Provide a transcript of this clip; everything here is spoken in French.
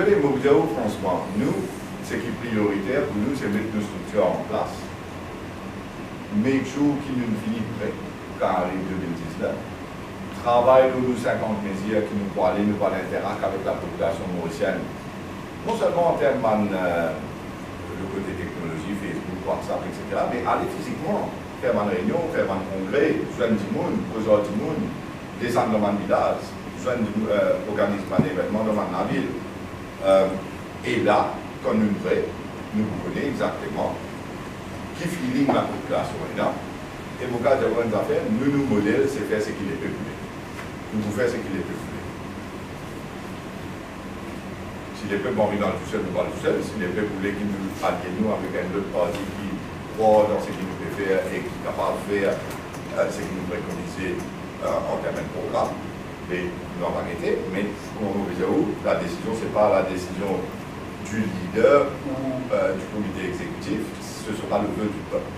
les mots franchement, nous, ce qui est prioritaire pour nous, c'est mettre nos structures en place. Make sure qu'ils nous finissent prêt quand arrive 2019. Travail de nos 50 mesures qui nous pourront aller, nous pourront l'interact avec la population mauricienne. Non seulement en termes de côté technologie, Facebook, WhatsApp, etc., mais aller physiquement, faire une réunion, faire un congrès, joindre du monde, poser du monde, descendre dans un village, organiser un événement dans la ville. Et là, quand nous nous connaissons exactement qui feeling la population est là. Et pour cas de bonnes affaires, nous modèle, c'est faire ce qu'il est peuplé. Nous pouvons faire ce qu'il est peuplé. Si les peuples ont envie dans le tout seul, nous parlons tout seul. Si les peuples voulaient qu'ils nous allions nous avec un autre parti qui croit dans ce qu'il nous peut faire et qui est capable de faire ce qu'il nous préconisait en termes de programme, mais nous avons arrêté. Mais comme on veut dire, la décision, ce n'est pas la décision du leader ou du comité exécutif, ce sera le vœu du peuple.